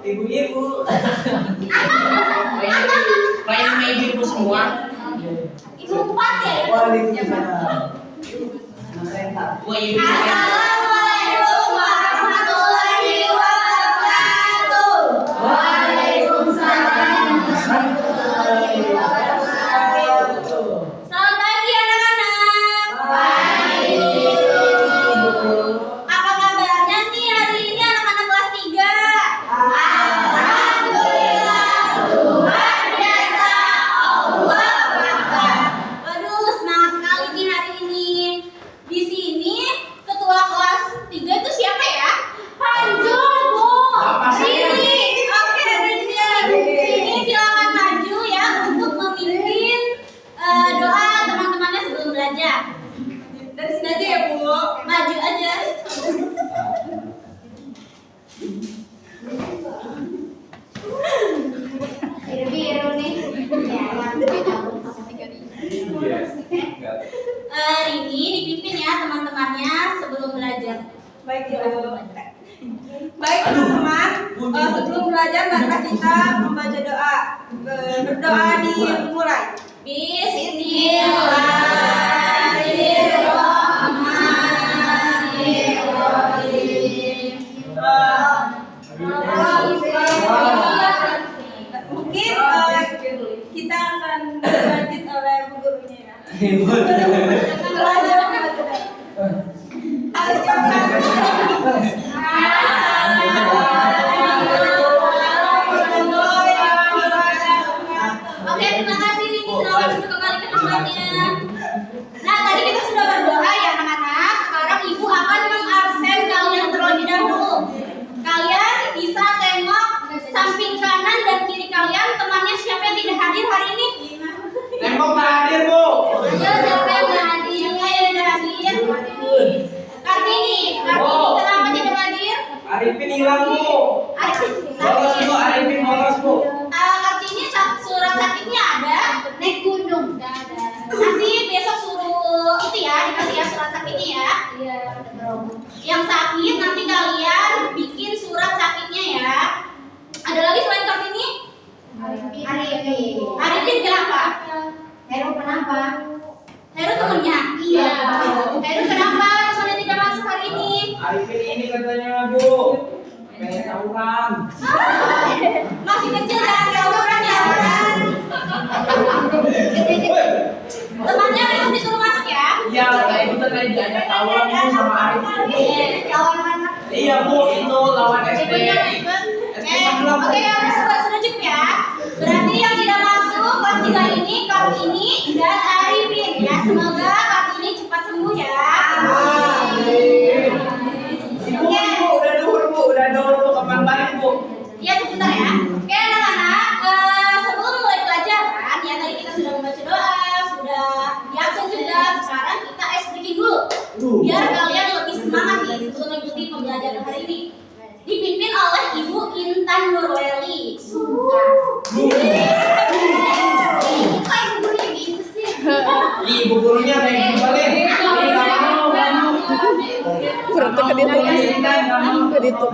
Ibu-ibu. Kayak ibu semua. Ibu 4 ya? Waalaikumsalam. Assalamualaikum warahmatullahi wabarakatuh. Waalaikumsalam warahmatullahi wabarakatuh. Selamat pagi anak-anak. Pagi. Apa kabarnya nih hari ini anak-anak kelas 3? Alhamdulillah, luar biasa. Allah Akbar. Waduh, semangat sekali nih hari ini. Di sini ketua kelas 3 itu siapa ya? Panjul, Bu. Rini. Oke, Rini. Sini silakan maju ya untuk memimpin doa teman-temannya sebelum belajar. Dari sini aja ya, Bu. Maju aja. Biru-biru nih. Rini dipimpin ya teman-temannya sebelum belajar. Baik ya, baik teman-teman. Sebelum belajar maka kita membaca doa. Berdoa dimulai. Bismillahirrahmanirrahim. Mungkin kita akan dilanjut oleh bu gurunya ya. Oke, terima kasih Rini. Selamat duduk kembali ke tempatnya. Nah, tadi kita sudah berdoa ya anak-anak. Sekarang Ibu akan mengabsen kalian terlebih dahulu. Kalian bisa tengok samping kanan dan kiri kalian temannya siapa yang tidak hadir hari ini. Tembok tak hadir, Bu. Ayo, siapa yang tidak hadir? Siapa yang tidak hadir? Kartini kenapa tidak hadir? Arifin hilang, Bu. Arifin. Bolos, Bu. Arifin bolos, Bu. Kartini surat sakitnya ada? Naik gunung. Nggak ada. Nanti besok suruh itu ya, dikasih ya surat sakitnya ya. Iya. Yang sakit nanti kalian bikin surat sakitnya ya. Ada lagi selain Kartini? Arifin kenapa? Heru kenapa? Heru temennya? Iya. Heru kenapa temennya tidak masuk hari ini? Arifin ini katanya, Bu. Pengen tawuran. Masih kecil jangan tawuran ya kan? Temannya besok disuruh masuk ya? Iya, kayak gitu tadi diajak tawuran, Bu, sama Arifin. Lawan mana? Iya, Bu, itu lawan SP. Oke, ya sudah cukup ya. Berarti yang tidak masuk kelas 3 ini Kartini dan Arifin ya. Semoga Kartini cepat sembuh ya. Ibu, udah duhur, Bu. Kapan balik, Bu? Ya sebentar ya. Oke anak-anak, sebelum mulai pelajaran ya tadi kita sudah membaca doa, sudah diabsen juga. Sekarang kita ice breaking dulu. Biar kalian lebih semangat nih sebelum mengikuti pembelajaran hari ini. Dipimpin oleh Ibu Intan Nurweli. Ibu gurunya gitu sih. Ibu gurunya kayak gitu balik. Berarti ke itu.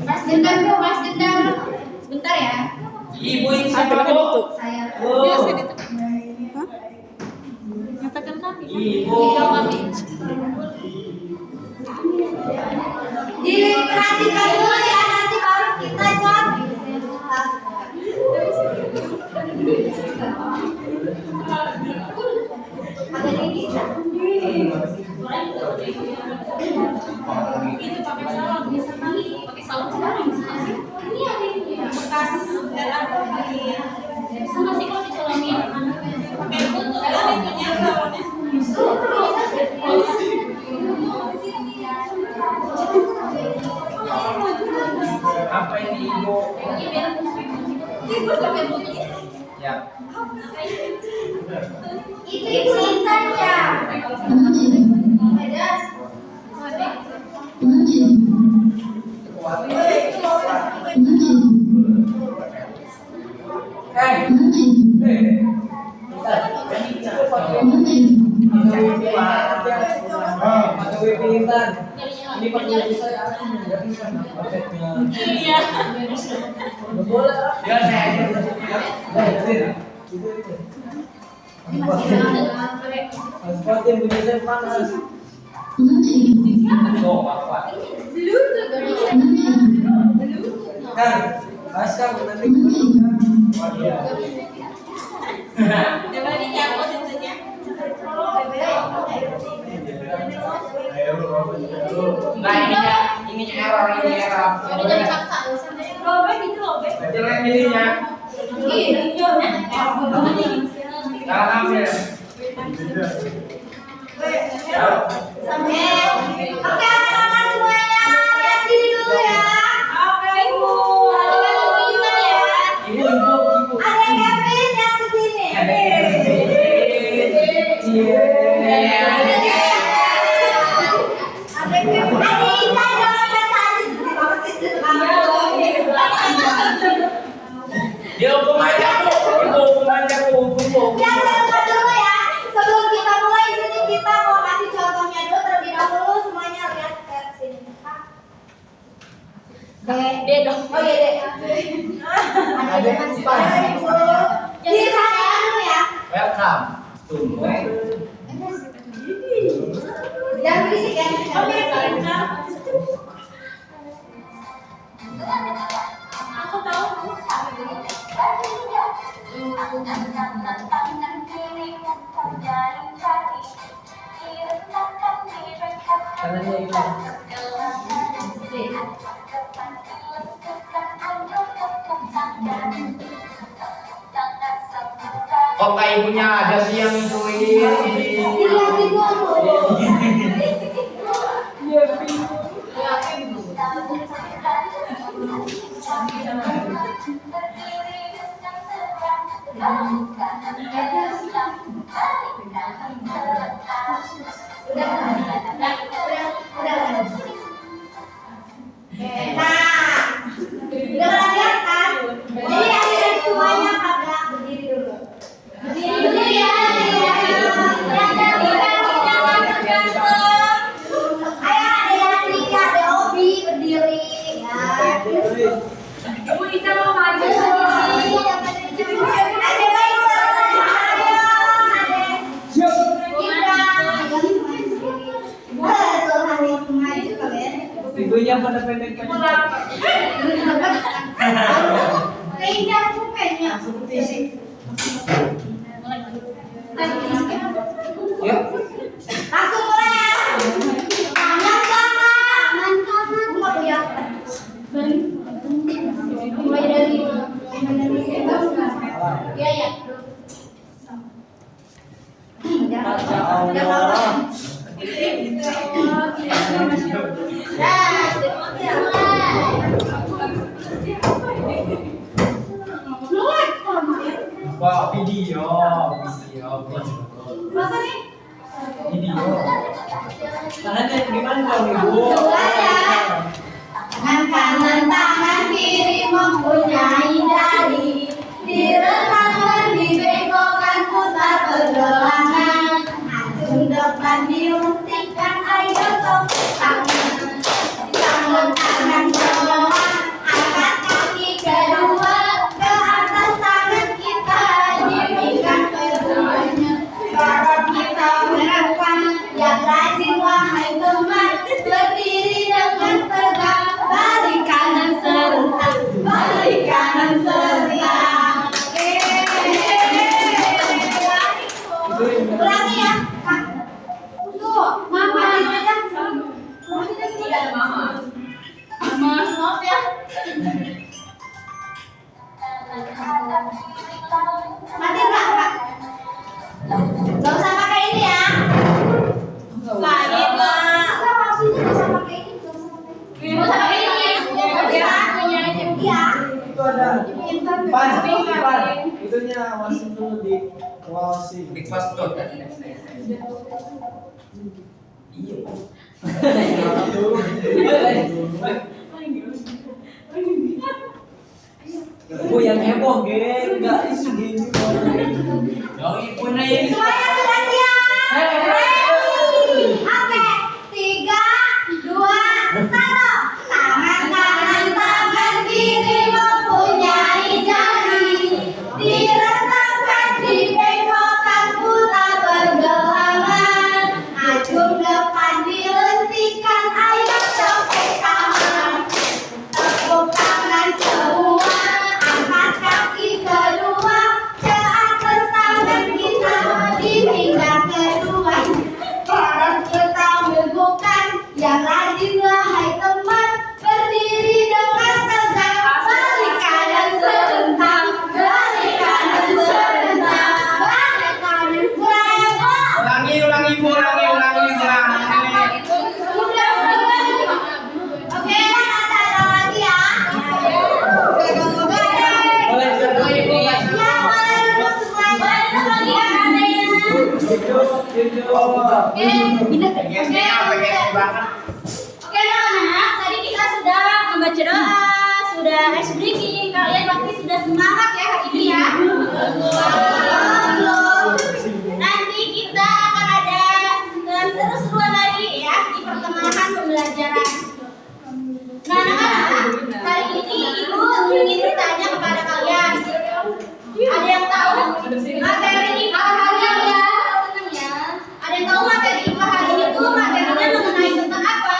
Mas gendam bro, mas gendam. Sebentar ya. Ibu ini siapa, Apa Bu? itu? Saya. Bu. Nyatakan kami. Ibu. Diperhatikan dulu ya, nanti baru kita jawab. Itu pakai salon bisa kali, pakai salon sekarang ini ada ini bekas sama sih kalau dicolokin pakai butuh kan itunya salonnya. Apa ini, Ibu? Ibu pakai butuh. Ya. Itu Ibu Intan ya. pakai pintar. Ini pakai saya aku enggak bisa paketnya. Iya. Bola. Ya saya. Asfalt yang punya saya panas. Oh, apa? Kan, asal nanti Coba dicabut itunya. Nah, ini error. Udah jadi paksa. Robek itu robek. Jelek ininya. Jangan ambil. Oke, anak-anak semuanya, lihat sini dulu ya. Oke, Ibu. Ibu. Ada Kevin yang kesini. Ada Ika jangan Dia hukum aja bu, ibu hukum aja bu, hukum. Ya, dengar dulu ya. Sebelum kita mulai sini kita mau kasih contohnya dulu terlebih dahulu semuanya lihat ke sini. D dong. Oh iya D. Ada yang jadi saya dulu ya. Welcome to Jangan berisik ya. Oke, aku tahu. Tangannya hilang. Kok kayak ibunya ada sih yang ituin? Dilihatin dulu. Udah lihat kan? Jadi adik-adik semuanya pada berdiri dulu. Berdiri ya. Ayo adik-adik, ada Obi berdiri. Ibu Ica mau maju. Ibunya pada pendek. Keindah kupenya. Seperti sih. Ya. Langsung mulai ya. Tangan kanan. Mau ya. Mulai dari ya ya. Masya Allah. Wah, video. Masa nih? Video. Tangannya gimana dong ibu? Tangan kanan, tangan kiri mempunyai jari. Direntangkan, dibengkokkan, putar pergelangan. Acung depan diuntikkan, ayo tong tangan. Tangan tangan semua, angkat kaki kedua. Ke atas tangan kita, diberikan keduanya. Kalau kita melakukan yang rajin wahai teman, berdiri dengan tegak, balik kanan serentak, balik kanan serentak. Ulangi ya, Kak. Tuh, mama aja. Tidak ada mama. Maaf ya. Mati enggak, Kak? Gak usah pakai ini ya. Pakai, Pak. Enggak, maksudnya gak usah pakai ini. Gak usah pakai ini. Iya. Itu ada pan. Itunya wasin dulu di wasin. Di kelas tuh kan. Iya. Ibu yang heboh, geng. Enggak isu gini. Yang ibu nih. Semuanya sudah Oke, anak-anak, tadi kita sudah membaca doa, sudah ice breaking. Kalian pasti sudah semangat ya hari ini ya. Nanti kita akan ada seru-seruan lagi ya di pertengahan pembelajaran. Nah, anak-anak, hari ini Ibu ingin bertanya kepada kalian. Ada yang tahu materi IPA hari ini ya? Ada yang tahu materi IPA hari ini tuh materinya mengenai tentang apa?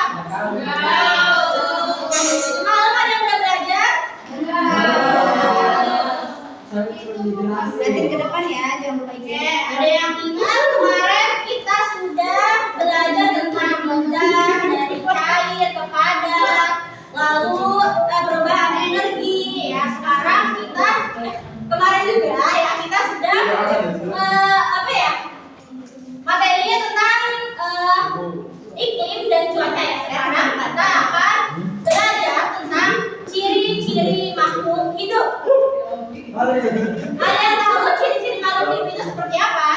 Malam ada yang udah belajar? Nanti ke depan ya, jangan lupa Oke, ada yang ingat kemarin kita sudah belajar tentang benda dari cair ke padat, lalu perubahan energi. Ya, sekarang kita kemarin juga ya kita sudah apa ya? Materinya tentang iklim dan cuaca ya. Sekarang kita akan belajar tentang ciri-ciri makhluk hidup. Ada yang tahu ciri-ciri makhluk hidup itu seperti apa?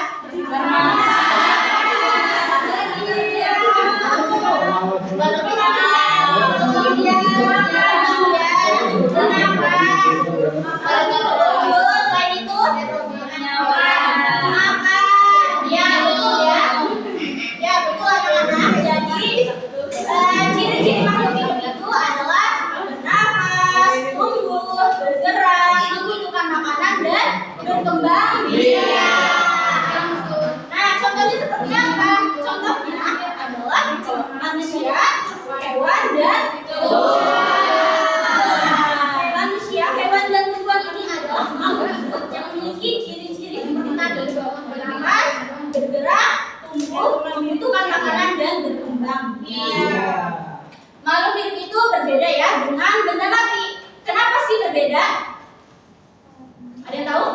Selain itu makan, ya betul ya. Ya betul anak-anak. Jadi ciri-ciri makhluk hidup itu adalah bernafas, tumbuh, bergerak, membutuhkan makanan dan berkembang biak. Nah, contohnya seperti apa? Contohnya adalah manusia, hewan, dan tumbuhan. Manusia, hewan, dan tumbuhan ini adalah makhluk hidup yang memiliki ciri-ciri seperti tadi: bernafas, bergerak, tumbuh, membutuhkan makanan, dan berkembang biak. Makhluk hidup itu berbeda ya dengan benda mati. Kenapa sih berbeda? Ada yang tahu?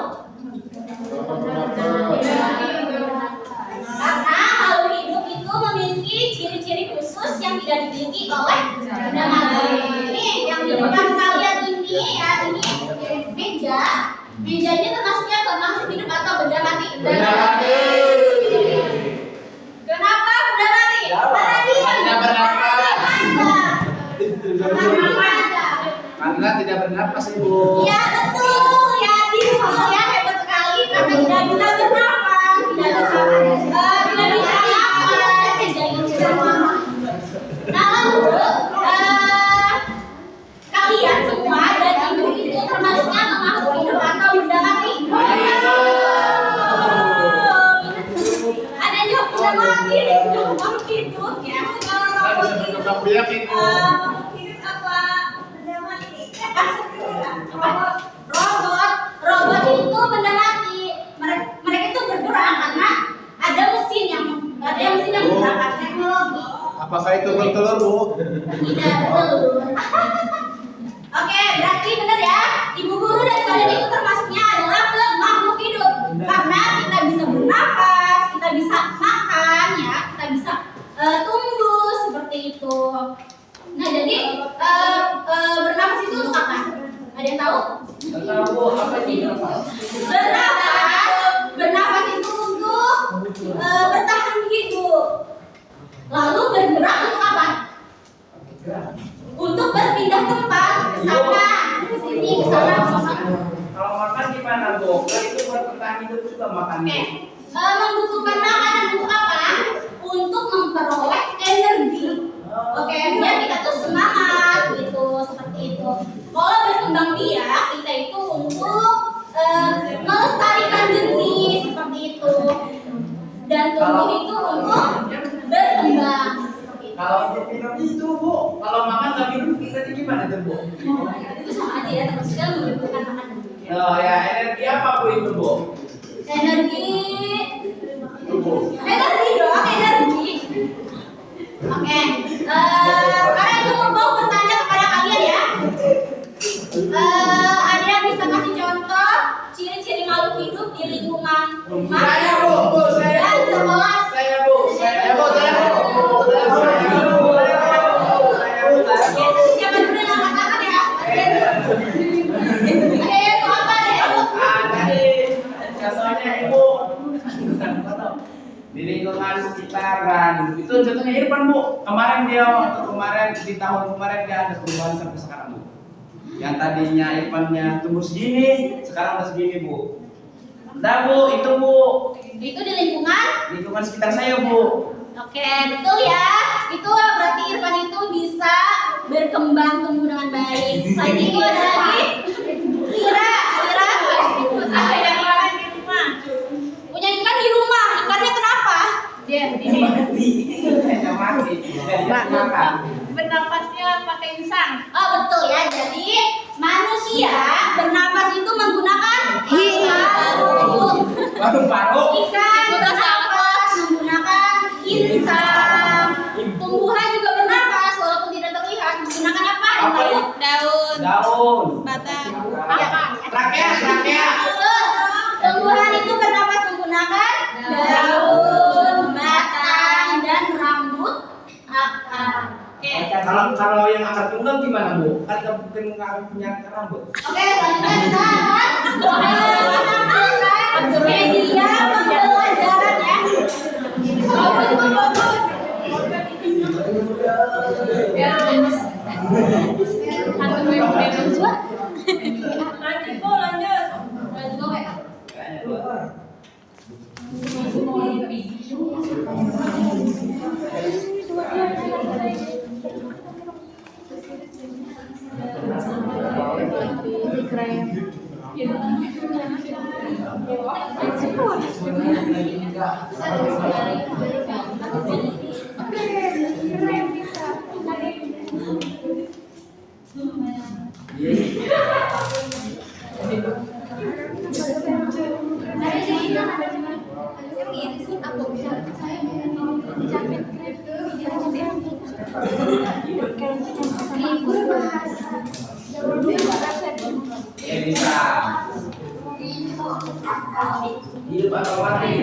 Karena makhluk hidup itu memiliki ciri-ciri khusus yang tidak dimiliki oleh benda mati. Ini yang di depan kalian ini ya, ini meja. Meja ini termasuknya ke makhluk hidup atau benda mati? Benda mati. Kenapa benda mati? Karena dia tidak bernafas. Kenapa? Karena tidak bernafas, Ibu. Ya betul ya, di ya hebat sekali karena tidak bisa bernafas, tidak bisa nafas. Nah lalu kalian semua dan ibu itu termasuknya makhluk hidup atau benda mati? Ada yang jawab benda mati dan makhluk hidup ya. Kalau makhluk hidup apa? Robot itu benda mati. Mereka itu bergerak karena ada mesin yang bergerak teknologi. Apakah itu bertelur, Bu? Tidak bertelur. Oke, berarti benar ya. Ibu guru dan kalian itu termasuknya adalah ke makhluk hidup karena kita bisa bernafas, kita bisa makan ya, kita bisa tumbuh seperti itu. Nah jadi bernafas itu untuk apa? Ada yang tahu? Apa itu? Bernafas itu untuk bertahan hidup. Lalu bergerak untuk apa? Untuk berpindah tempat ke sana, ke sini, ke sana, ke sana. Kalau makan gimana, Bu? Kan itu buat bertahan hidup juga makannya. Membutuhkan makanan untuk apa? Untuk memperoleh energi. Oke, biar kita tuh semangat gitu, seperti itu. Kalau berkembang biak, kita itu untuk melestarikan jenis seperti itu. Dan tumbuh itu untuk berkembang. Kalau untuk minum itu, Bu. Kalau makan nggak minum, kita gimana tuh, Bu? Itu sama aja ya, termasuknya membutuhkan makanan. Oh ya, energi apa, Bu, itu, Bu? Energi dong, energi. Oke, sekarang Ibu mau bertanya kepada kalian ya. Ada yang bisa kasih contoh ciri-ciri makhluk hidup di lingkungan rumah? Saya, Bu, saya. Dan sekolah. Saya, Bu. Siapa dulu yang angkat tangan ya? Ada yang mau apa deh? Ada. Contohnya, Ibu. di lingkungan sekitaran. Itu contohnya Irfan Bu. Kemarin di tahun kemarin dia ada perubahan sampai sekarang Bu. Yang tadinya Irfannya tumbuh segini, sekarang udah segini Bu. Nah Bu, itu Bu. Itu di lingkungan Sekitar saya Bu. Oke, betul ya. Itu berarti Irfan itu bisa berkembang tumbuh dengan baik. Selain itu ada lagi Kira ada yang lain di rumah. Punya ikan di rumah. Ikannya kenapa? Dia Mati. Bernapasnya pakai insang. Oh betul ya. Jadi manusia bernapas itu menggunakan Paru-paru. ikan bernapas menggunakan insang. Tumbuhan juga bernapas walaupun tidak terlihat menggunakan apa? Apa ya? Daun. Batang. Trakea. Betul. Tumbuhan itu bernapas menggunakan daun, batang, dan rambut akar. Oke. Kalau yang akar tunggal gimana Bu? Kan nggak mungkin nggak punya akar rambut. Oke, selanjutnya kita akan menampilkan media pembelajaran ya. Lanjut Bu, lanjut. Bisa. Hidup atau mati?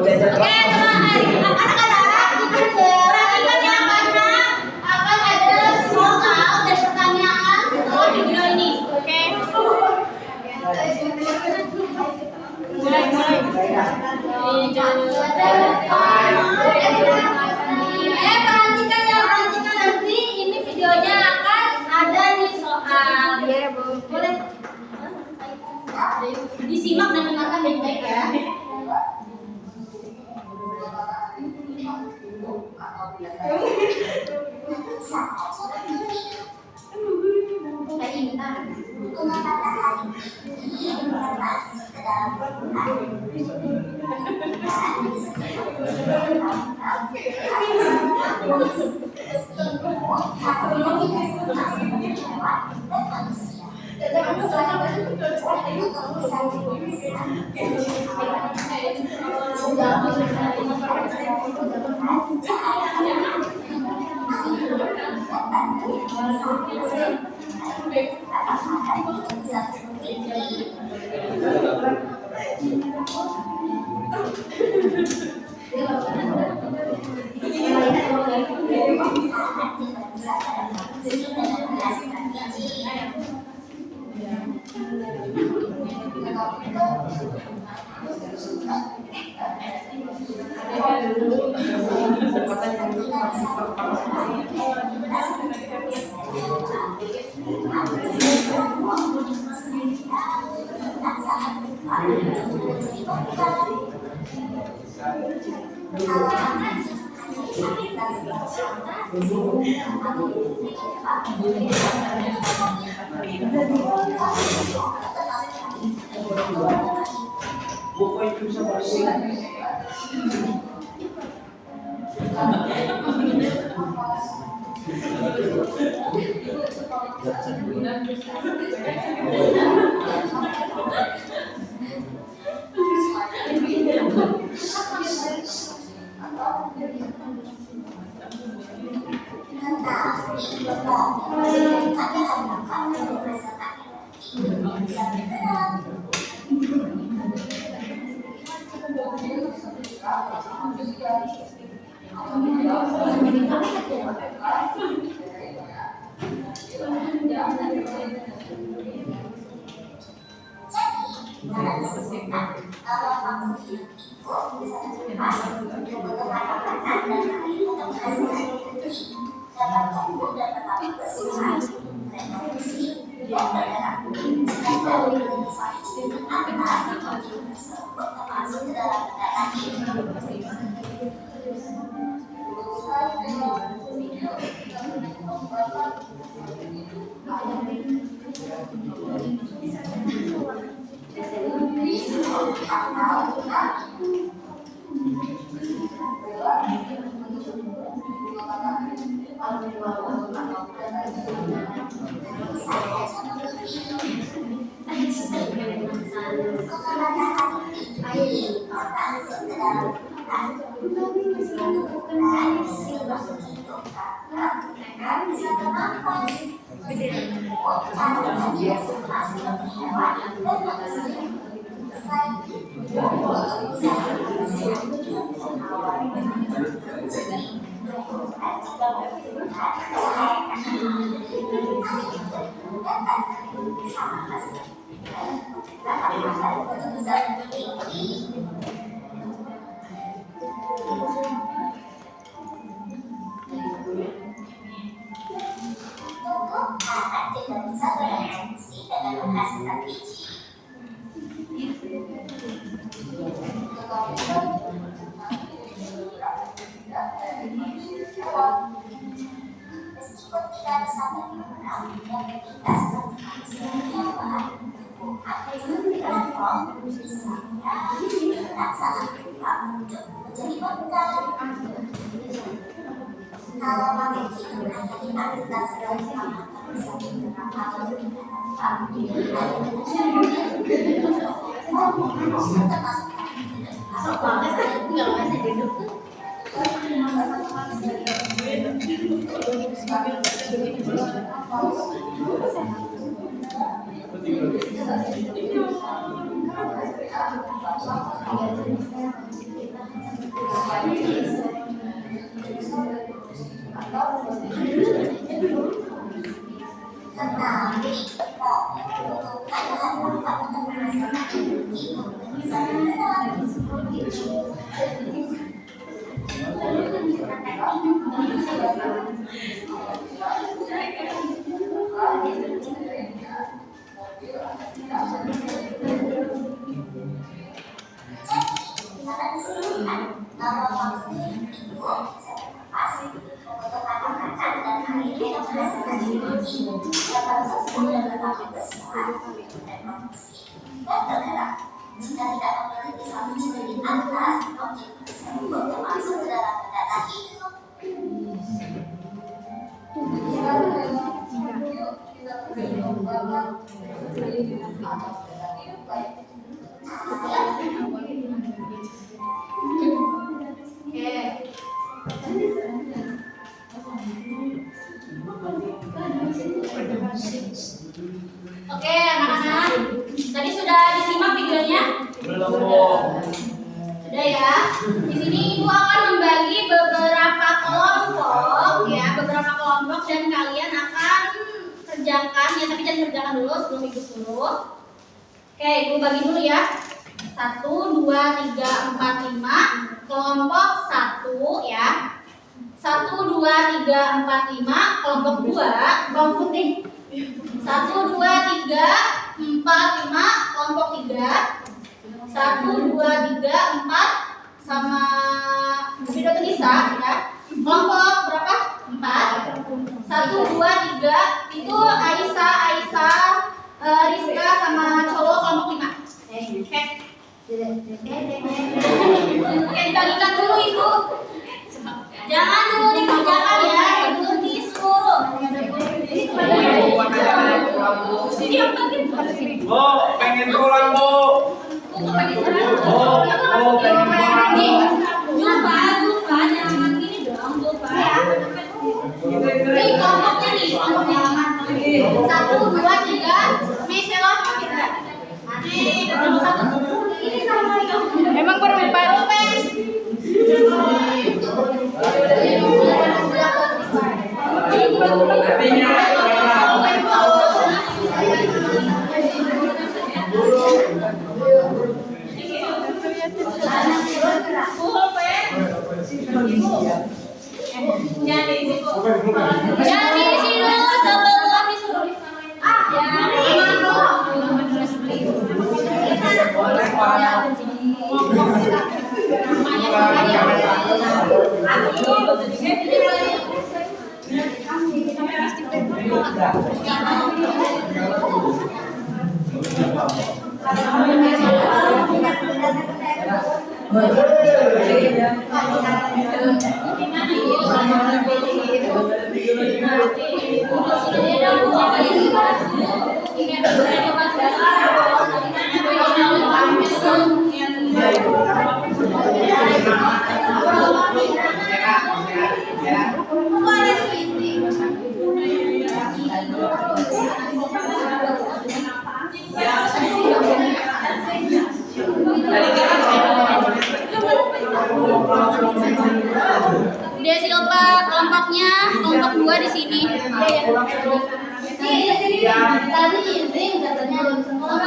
Udah jatuh. Oke, anak-anak, perhatikan ya karena akan ada soal dan pertanyaan setelah video ini. Oke. Mulai. Perhatikan ya, perhatikan nanti ini videonya akan ada nih soal. Iya, Bu. Boleh. Disimak dan dengarkan baik-baik ya. Buku itu bisa bersih. Oke, anak-anak. Tadi sudah disimak videonya? Belum, Bu. Sudah ya. Di sini Ibu akan membagi beberapa kelompok ya, beberapa kelompok dan kalian akan kerjakan ya, tapi jangan kerjakan dulu sebelum Ibu suruh. Oke, Ibu bagi dulu ya. 1, 2, 3, 4, 5. Kelompok 1 ya. 1, 2, 3, 4, 5. Kelompok 2, bawang putih. 1, 2, 3, 4, 5. Kelompok 3. 1, 2, 3, 4 sama Budi Nisa ya. Kelompok berapa? 4. 1, 2, 3 itu Aisyah, Rizka sama cowok kelompok 5. Oke. Oke, dibagikan dulu Ibu. Jangan dulu dikerjakan ya, sebelum disuruh. Siap bagi. Bu, pengen pulang, Bu. Lupa, jangan gini dong, lupa ya. Nih kelompoknya nih, kelompoknya 1, 2, 3. Misalnya kita. Nih, kelompok 1. Ini sama yang Emang berempat. Artinya Udah Silva, kelompoknya kelompok 2 di sini. Tadi izin katanya belum semua.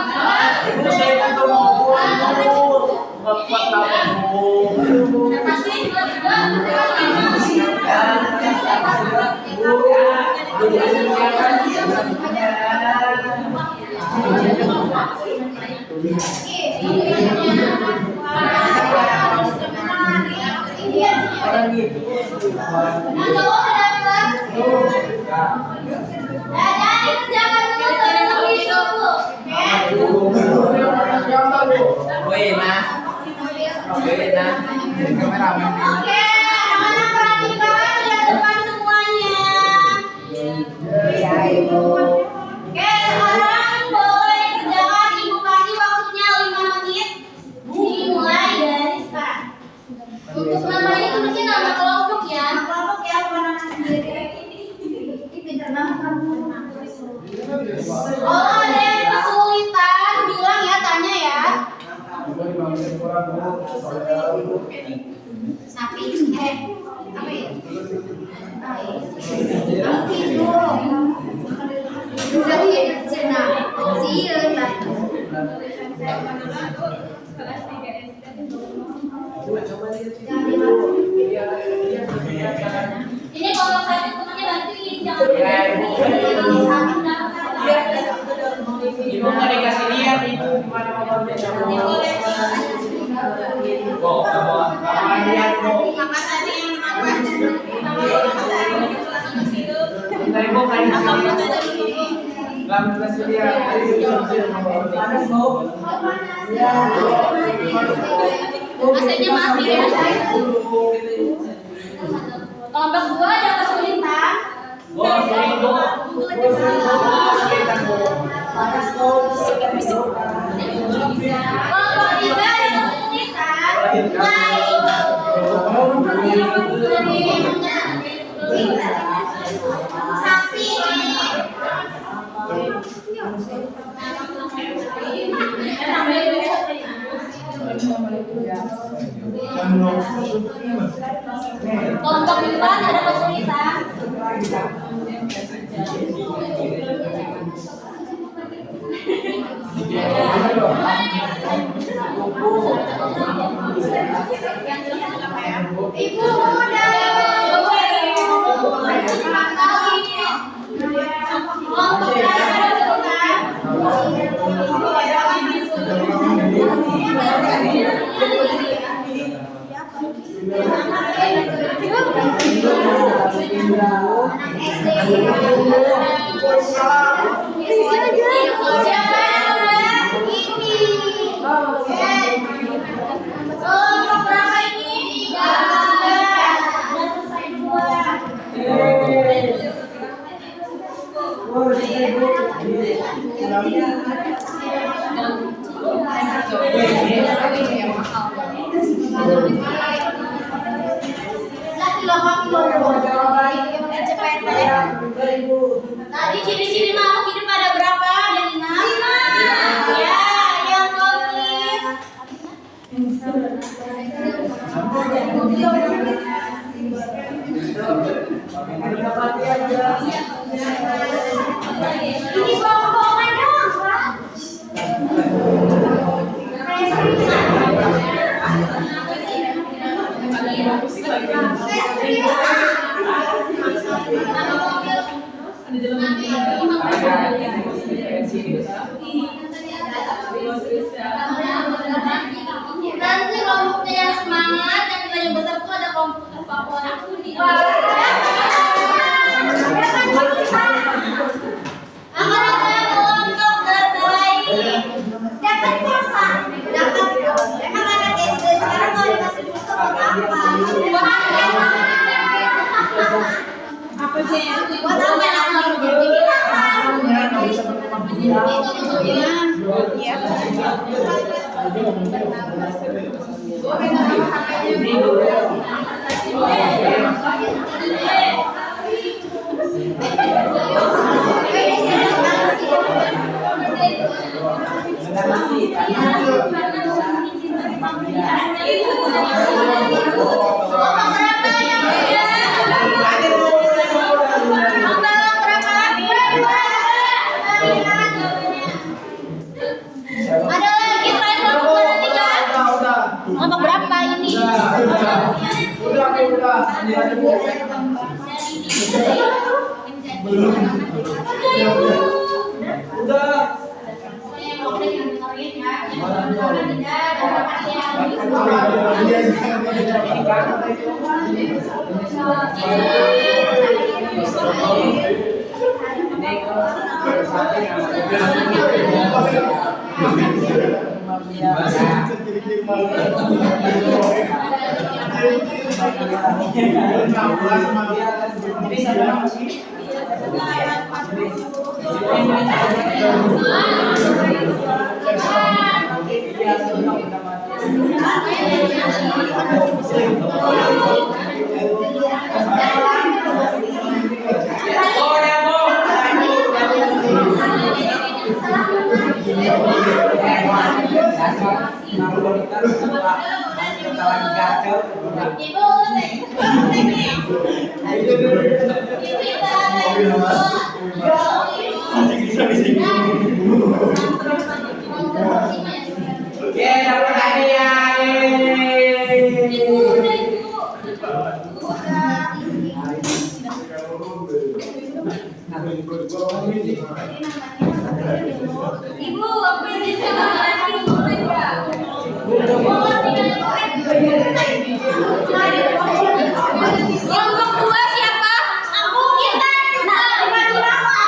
Oke, anak-anak perhatikan lihat depan semuanya. Oke, sekarang boleh kerjakan ibu kasih waktunya 5 menit. Dimulai dari sekarang. Untuk nama itu mesti nama kelompok ya. Kelompok ya, bukan nama sendiri. Ini pintar nama kamu. Kalau ada yang kesulitan, bilang ya, tanya ya. Sapi, apa ya? Jadi cina, sieun lah. Ini kalau satu temannya bantuin, jangan Ibu nggak dikasih lihat ibu gimana motornya. Kok kamu lihat kok. Dari ibu kan nggak dikasih lihat. Panas bu. AC-nya mati ya. Kelompok 2 ada kesulitan. Kesulitan bu. Kelompok 3 ada kesulitan. Sapi. Kelompok 4 ada kesulitan. Ibu muda. Kelompok berapa ini? 3. Tadi ciri-ciri makhluk hidup ada berapa? Ada 5. Ya, yang komplit. Ini bohong-bohongan dong, Pak. Nanti kelompoknya yang semangat dan nilai yang besar itu ada kelompok favorit. Buat apa nanti? Ya, nggak bisa berkembang biak. Iya. Ada lagi selain kelompok matematika? Udah. Kelompok berapa ini? Udah. Udah. Ibu, apa ini? Kelompok dua siapa? Aku, kita. Nah, dikasih nama.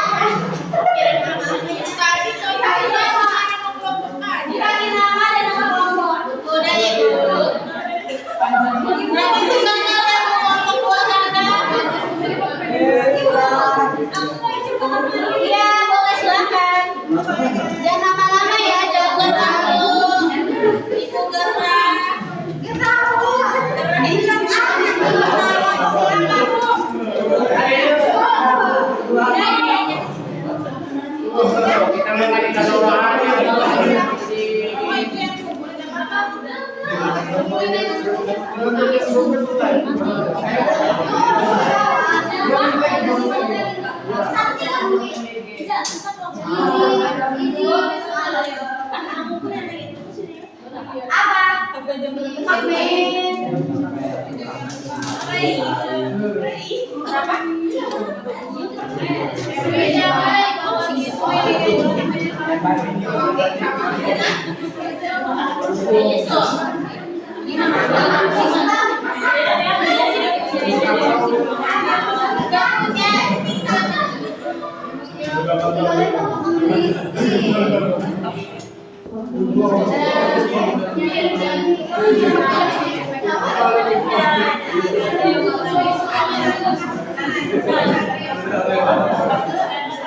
Dikasih nama dan nama kelompok. Udah ya, Bu. Berarti tunggalnya udah kelompok dua sana. Iya, boleh silakan. Jangan lama-lama ya, jangan lama. Ibu gerak.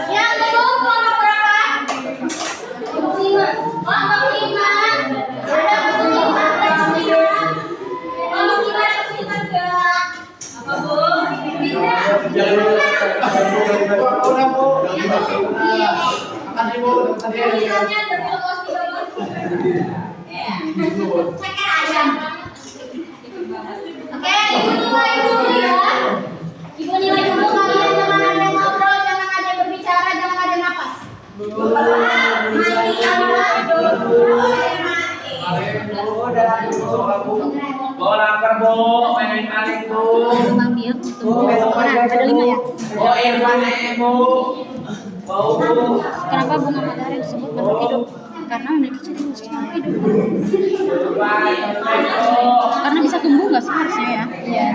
Yang belum kelompok berapa? Kelompok 5. Kelompok 5. Ada kelompok 5. Kelompok 5 ada kesulitan enggak? Apa, Bu? Udah, Bu. Makasih, Bu. Tulisannya dari kos 3. Iya. Ceker ayam. Oke, Ibu nilai dulu ya. Ibu nilai dulu, kalian jangan ada yang ngobrol, jangan ada yang berbicara, jangan ada yang napas. Mati Bawa lapar, Bu. Main maling, Bu. Ada 5 ya? Oh, Irfan, Bu. Bau, Bu. Kenapa bunga matahari disebut makhluk hidup? Karena memiliki ciri khusus makhluk hidup. Karena bisa tumbuh nggak sih harusnya ya? Iya.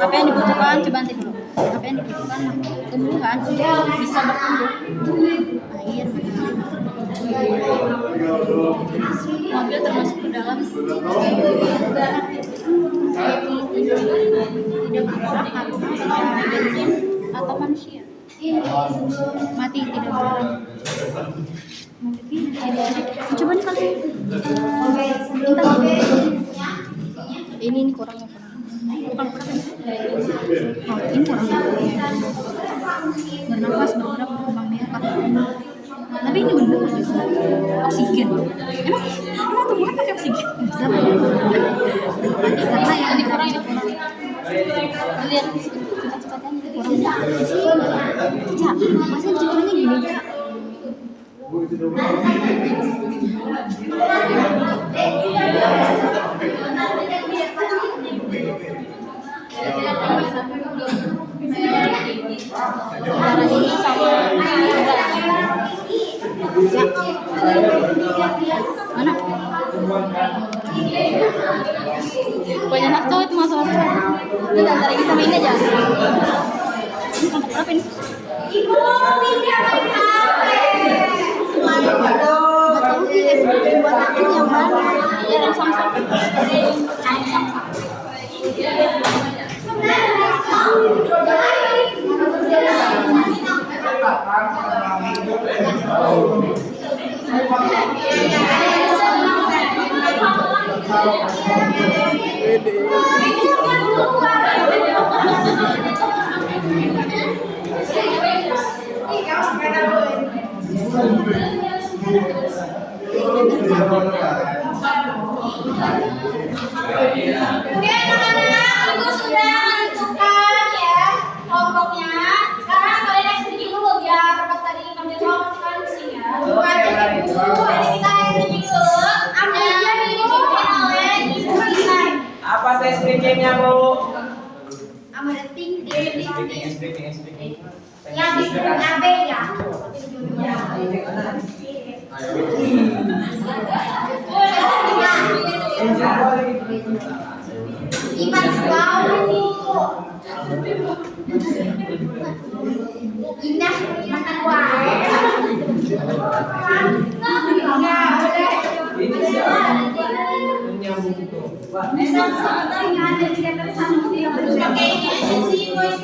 Apa yang dibutuhkan? Coba nanti dulu. Apa yang dibutuhkan? Tumbuhan bisa bertumbuh. Air. Mobil termasuk ke dalam. Tidak bergerak, bensin. atau manusia? Mati tidak boleh. Memiliki coba nih kalau ini kurangnya bukan kurang ini kurangnya bernafas bergerak berkembang biak tapi ini bener oksigen emang tumbuhan pakai oksigen bisa karena ya ini kurang lihat cepat-cepatnya kurang masa caranya gini aja. Mana? Banyak anak cowok itu masalah. Ini antara kita main aja. Ini kontak berapa ini? Ibu pindah main HP. Betul sih, buat aku yang mana? Ya yang Samsung. Oke anak-anak, ibu sudah menentukan ya kelompoknya. Sekarang kalian eksekusi dulu biar pas tadi ngambil kelompok kalian pusing ya. Bukan ibu, ini kita eksekusi dulu. Ambil aja dulu oleh ibu kita. Apa tes speakingnya, Bu? Ambil ting. Speaking. Ya bismillah AB ya. Iman indah makan wae. Oke, ini si voice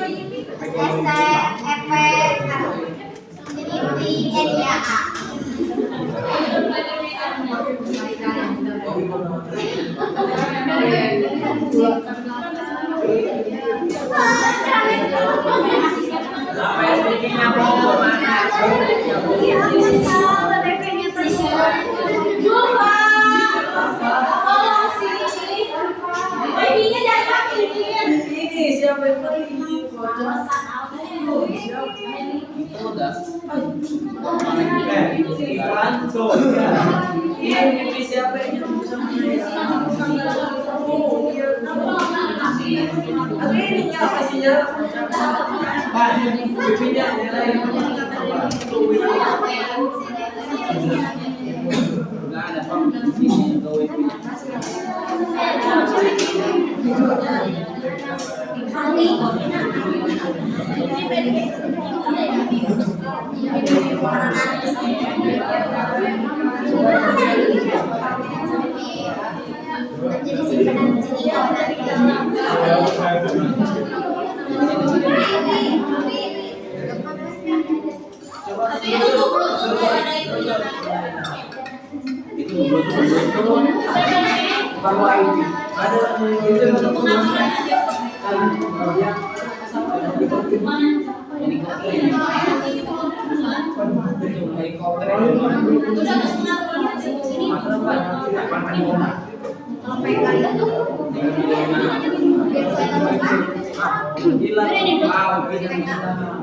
Ini siapa yang pergi? Ini siapa yang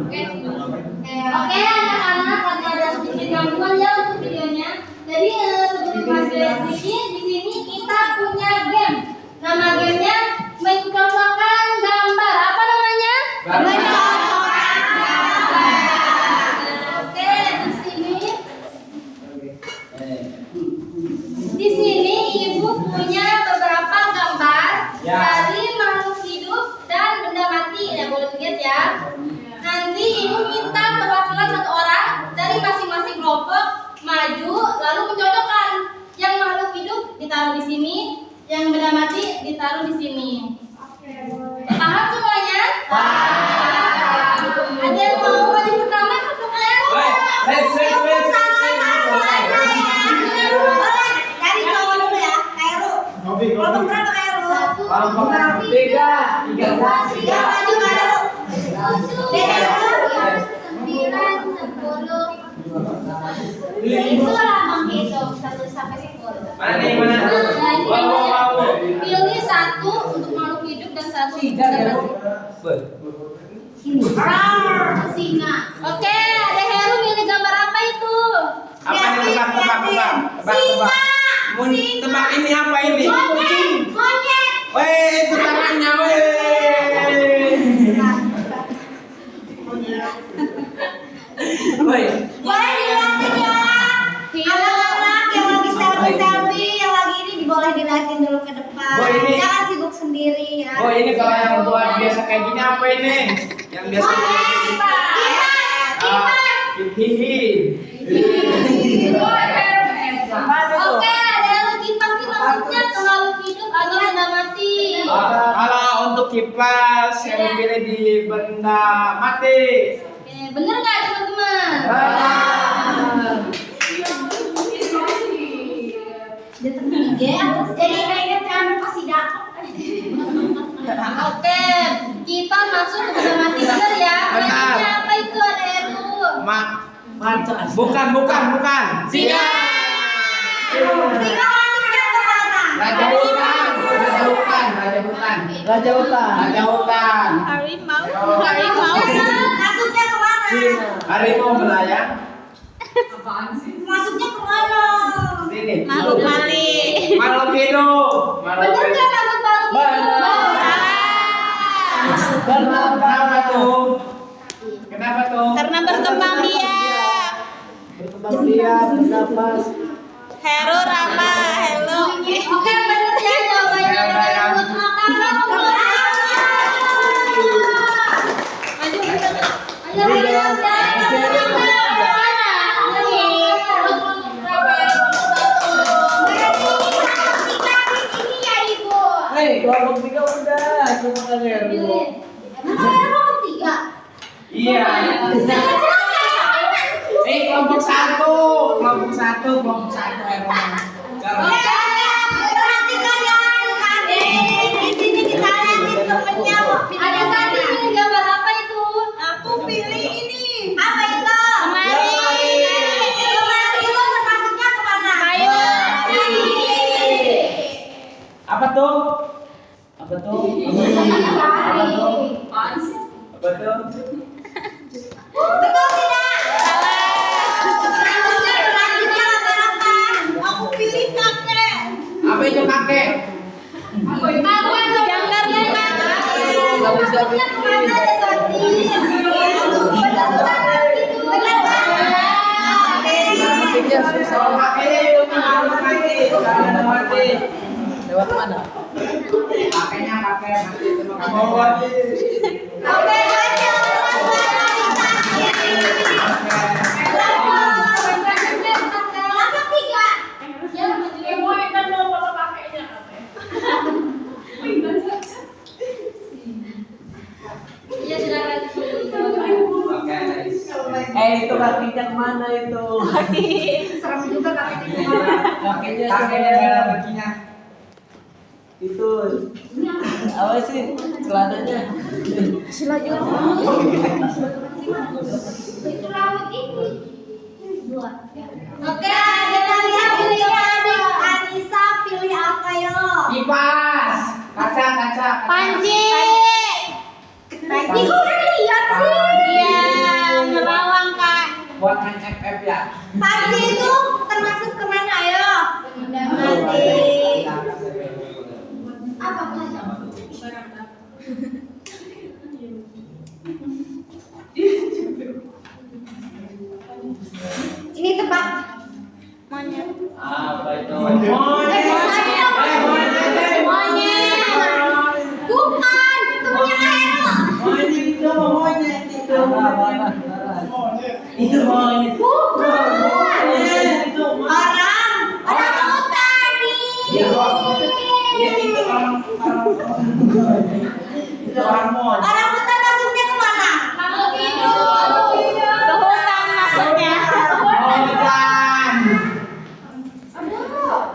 Oke anak-anak, karena ada sedikit gangguan ya untuk videonya. Jadi sebelum masuk di sini kita punya game. Nama gamenya mencocokkan gambar. Apa namanya? Mencocokkan gambar. Oke, di sini ibu punya beberapa gambar dari makhluk hidup dan benda mati. Ya boleh lihat ya. Nanti ibu minta perwakilan satu orang dari masing-masing kelompok maju lalu mencocokkan. Yang makhluk hidup ditaruh di sini, yang benda mati ditaruh di sini. Paham semuanya? Paham. Tiga. Ya maju baru. 7, 9, 10. Itulah menghitung 1 sampai 10. Mana nih, mana? Wow. Pilih 1 untuk makhluk hidup dan 1 untuk singa. Oke, ada Heru milih gambar apa itu? Apa nih, tebak. Singa. Tebak ini apa ini? Monyet. Weh, itu tangannya, weh. Boleh dilihatin ya. Anak-anak yang lagi selfie, yang lagi ini boleh dilihatin dulu ke depan. Boy, ini. Jangan sibuk sendiri ya. Oh, ini kalau yang buat biasa kayak gini apa ini? Yang biasa hihi. Oke, ada yang kipas nih maksudnya ke makhluk hidup atau benda mati. Kalau untuk kipas yang pilih di benda mati. Oke, bener nggak teman-teman? Jadi kayaknya jangan pasti dapat. Oke, kita masuk ke benda mati bener ya. Selanjutnya apa itu ada Heru? Bukan. Singa. Singa masuknya ke mana? Raja hutan. Harimau. Masuknya ke mana? Harimau melayang. Masuknya ke mana? Sini. Makhluk mati. Makhluk hidup. Bener nggak masuk makhluk hidup? Kenapa tuh? Karena berkembang biak. Bernapas. Heru, Rama, Hello. Oke, bener ya jawabannya ada Heru. Karena Kelompok 3 udah, semuanya Heru. Iya. Kelompok satu Heru. perhatikan ya adik-adik. Di sini kita lihatin temennya. Ada tadi pilih gambar apa itu? Aku pilih ini. Apa itu? Kemari. Kemari itu termasuknya kemana? Ayo. Apa tuh? Betul tidak? Selanjutnya gambar apa? Aku pilih kakek. Apa itu kakek? Apa itu? Masuknya kemana ya Santi? Benar kan? Kakeknya itu mati. Lewat mana? Kakeknya mati sama kamu. Oke, lanjut. Langkah 3. Ya silakan. Itu kakinya kemana itu? Serem juga kakek itu kemana? Kakinya Kakeknya sama. ada kakinya. Itu apa sih celananya? Itu rambut ini. Oke, kita lihat pilihnya adik. Anissa pilih apa yo? Kipas. Kaca. Panci. Ini kok udah lihat sih? Iya, merawang Kak. Buat main FF ya. Panci itu termasuk kemana ayo? Benda mati. Apa panci? Ini tebak. Monyet. Apa itu? Bukan, temennya Heru. Itu monyet. Bukan. Orang hutan nih. Orang hutan masuknya kemana? Makhluk hidup. Ke hutan masuknya.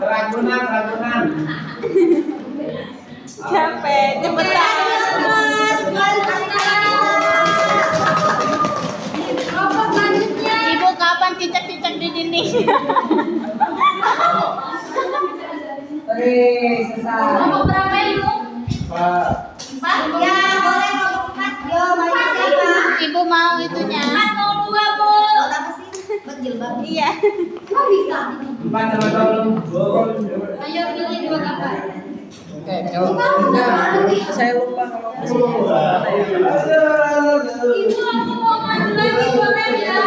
Keracunan. Capek. Kelompok berapa itu? Pak. 4. Ya, boleh kelompok 4. Yo, banyak siapa? Ibu mau itunya. 402, Bu. Apa sih? Buat jilbab. Iya. Kok bisa? 4 sama tolong. Ayo pilih 2 gambar. Oke, saya lupa kalau Ibu, aku mau maju lagi, boleh ya?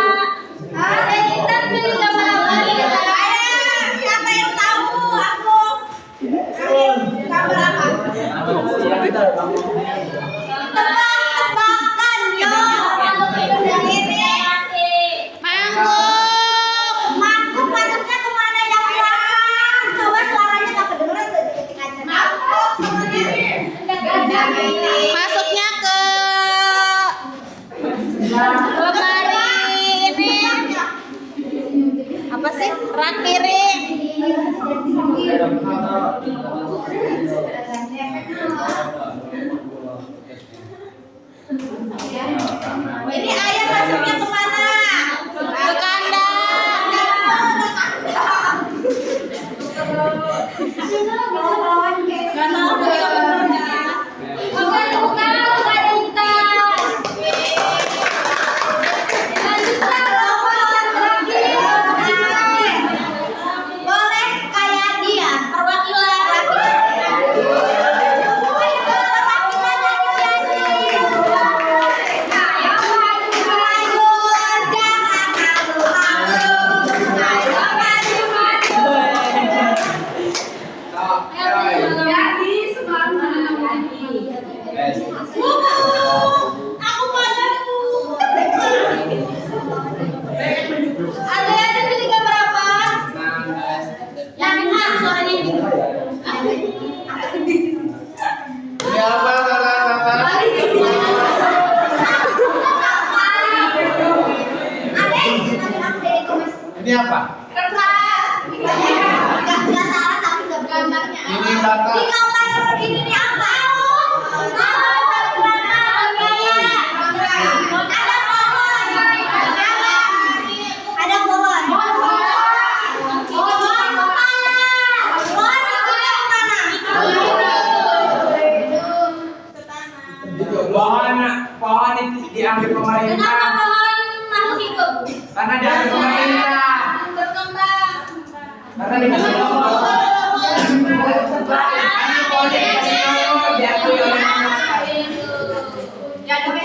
Intan pilih gambar apa nih? Siapa yang tahu? Aku. Gambar apa? Tebak-tebakan, yo. Ini. Mangkuk. Mangkuk masuknya kemana yang belakang? Coba suaranya nggak kedengeran sedetik aja. Mangkuk semuanya. Masuknya ke lemari ini. Apa sih? Rak piring. Ini ayam masuknya kemana? Ke kandang. Boleh kayak dia perwakilan. Ada pilih gambar apa? Yang enak suaranya ini. Ini apa, kakak? Ini apa? Kertas. Nggak salah tapi nggak gambarnya. Ini bapak. Ini gambar ini nih apa? Ada pohon. Ada pohon. Pohon itu diambil Kenapa pemerintah. pohon makhluk hidup? Karena diambil pemerintah. Berkembang. Karena dikasih Allah. Karena pohon dikasih Allah, diambil oleh manusia. Oke,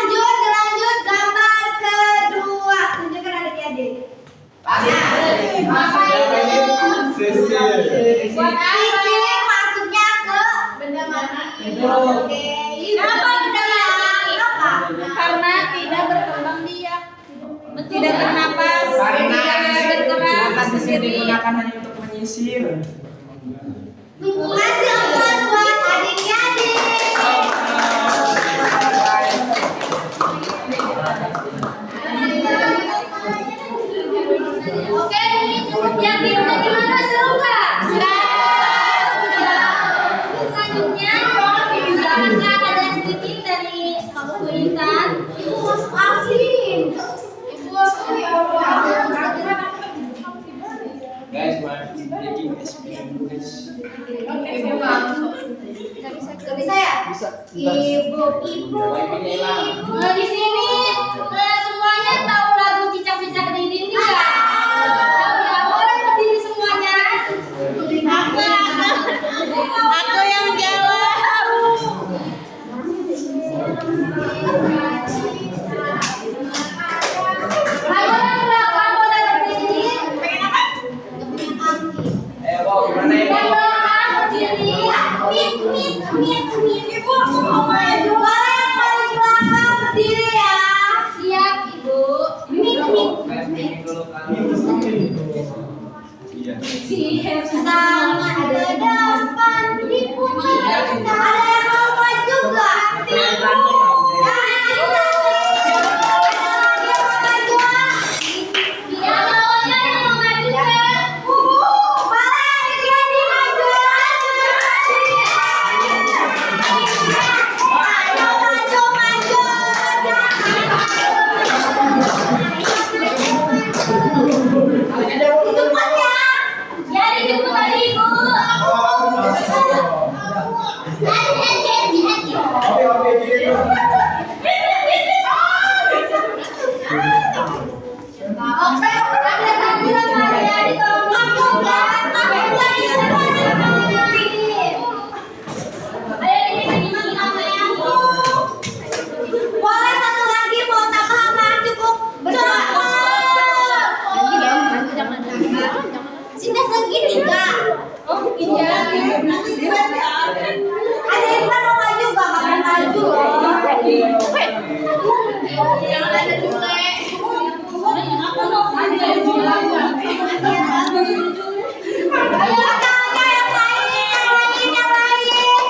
dilanjut gambar kedua. Tunjukkan adik-adik. Sisir masuknya ke benda mana? Oke, kenapa benda yang apa? Karena tidak berkembang biak. Tidak bernapas. Karena Tidak bergerak. sisir sendiri digunakan hanya untuk menyisir. Kasih aplaus buat adik-adik. Oke, ini cukup ya. Timnya gimana, seru nggak? Selanjutnya, silakan ada yang bikin dari Bu Intan. Ibu masuk asin. Ibu masuk ya Allah. Guys, making experience. Gak bisa ya? Ibu. Nah, di sini semuanya tahu lagu cicak-cicak di dinding ya? Tahu ya? Boleh berdiri semuanya. Aku yang jawab. Ayo yang belakang boleh berdiri. Pengen apa? Ayo, Bob, gimana ya? Yang belakang berdiri. Ibu, aku mau maju. Boleh yang paling belakang berdiri ya. Siap, Ibu. Meeting dulu kan. Iya. Tangan ke depan diputar. Ada yang mau maju nggak? Maju. Boleh satu lagi mau tambah apa? Cukup berapa? Sudah segitiga. Oh, iya. Ada yang mau maju gak? Makan maju. Jangan ada dule. Aku mau maju. Ayo tangannya yang lain, yang lain.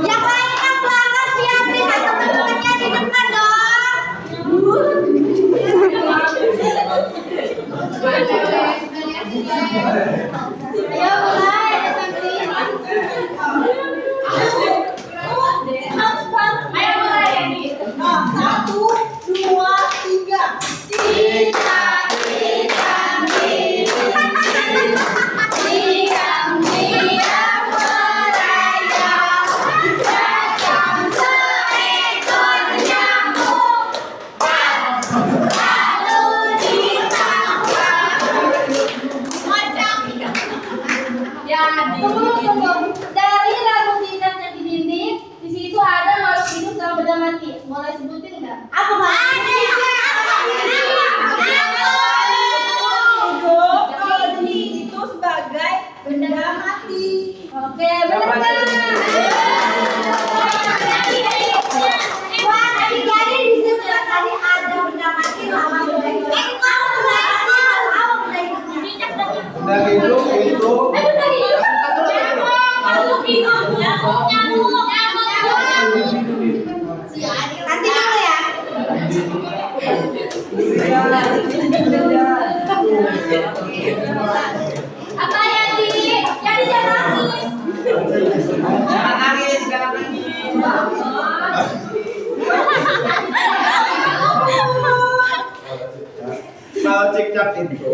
Yang lain yang belakang siapin teman-temannya di depan dong. Ayo mulai. Ayo mulai ini. 1, 2, 3. Diam, merayap, datang seekor nyamuk, lalu ditangkap. Tunggu. Dari lagu Tidak yang di dinding, di situ ada makhluk hidup sama benda mati. Boleh sebutin nggak? Apa makanya? Kalau di itu sebagai benda mati. Oke, benar. Wah, tadi di situ tadi ada benda mati sama benda hidup. Kamu benda hidupnya. Udah gitu, itu. Benda hidup. Makhluk hidup. Nyamuk. Nanti dulu ya. Apa ya di? Jadi jangan nangis. Jangan nangis, jangan nangis. Mau cek-cek itu.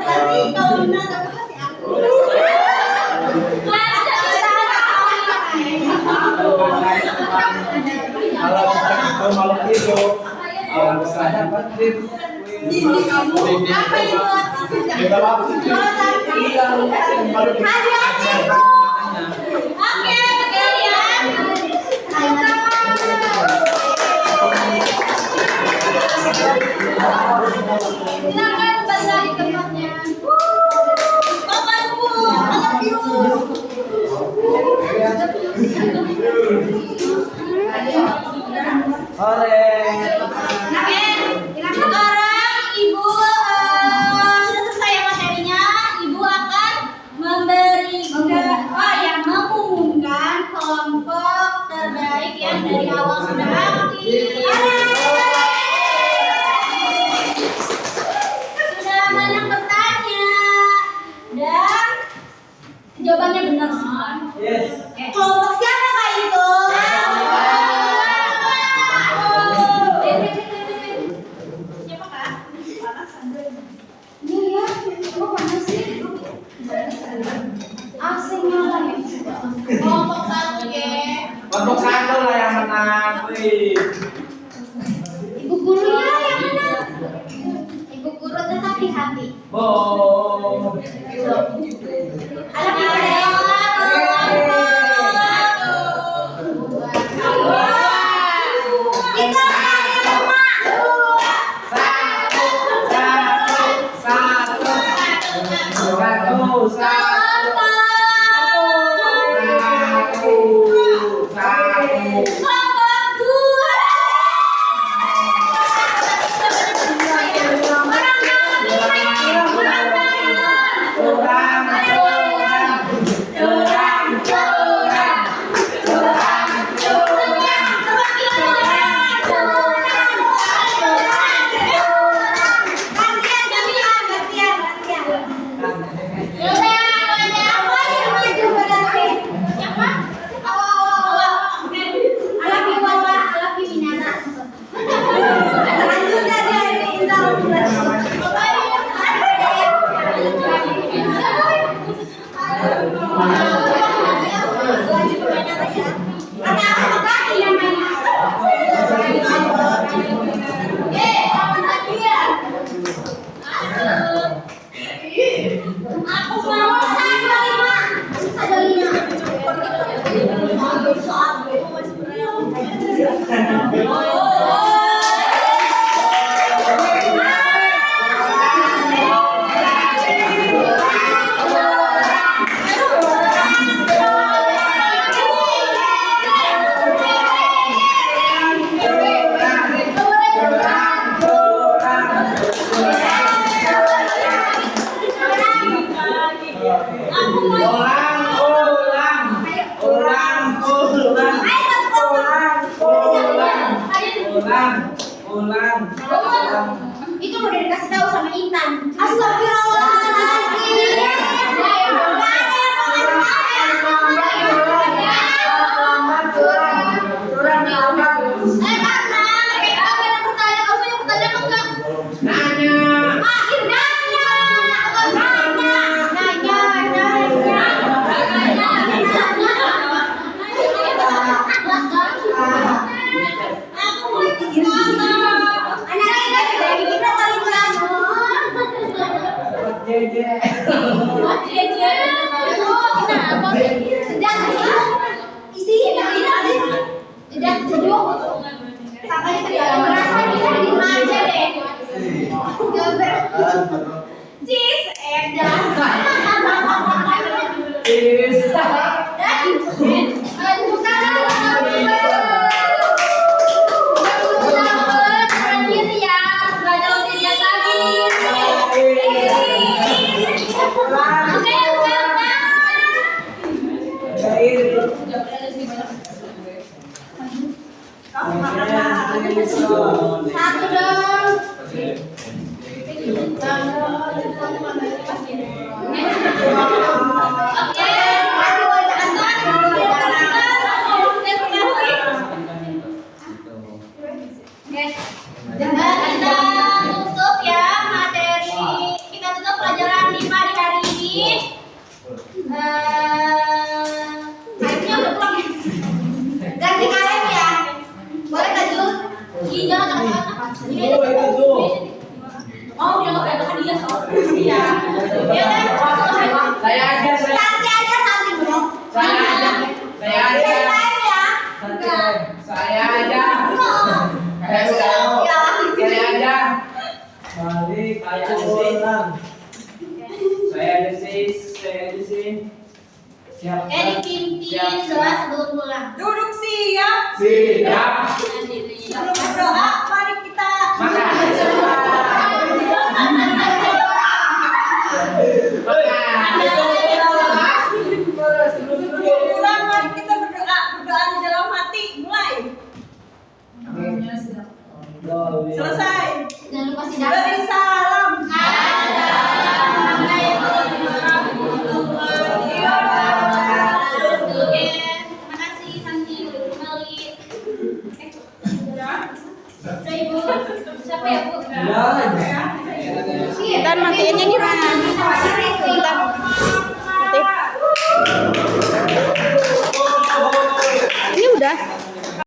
Tapi kalau benar dapat hati aku. Kalau cek itu malu hidup. Kalau saya patrit. Apa itu? Beda apa sih? Hadiah. Oke, kalian. Silakan kembali lagi ke tempatnya. Bapak Ibu, I love Ore. Oke, sekarang Ibu sudah selesai materinya. Ibu akan mengumumkan kelompok terbaik yang dari awal sudah aktif. Sudah banyak bertanya dan jawabannya benar semua. Yes. Kelompok siapa kak itu? Siapa kak? Iya ya, kok panas sih? Asing banget. Kelompok satu ya. Kelompok satu lah yang menang. Wih. Ibu gurunya yang menang. Ibu guru tetap di hati. Oh. Anak ibu kita Ada apa lagi namanya? Apa lagi ya? Aku mau satu lima. Itu udah dikasih tahu sama Intan. Astagfirullahaladzim. Satu dong. Kita tutup ya materi. Kita tutup pelajaran MIPA di hari ini. Akhirnya udah pulang ya. Ganti kalem ya. Boleh Kak Jul? Iya, jangan Oh, dia nggak berangkat hadiah soalnya. Iya. Ya udah. Saya aja. Santai aja, santai bro. Saya aja. Saya aja. Kayak sekarang. Ya. Saya aja. Balik kayak orang. Saya aja sih. Siap. Dipimpin doa sebelum pulang. Duduk siap. Siap. Sebelum berdoa, mari kita pulang, mari kita berdoa. Berdoa di dalam hati. Mulai. Selesai. Jangan lupa sih Beri salam. Terima kasih Santi kembali. Ibu, siapa ya Bu? Intan matiinnya gimana? Intan. Ini udah.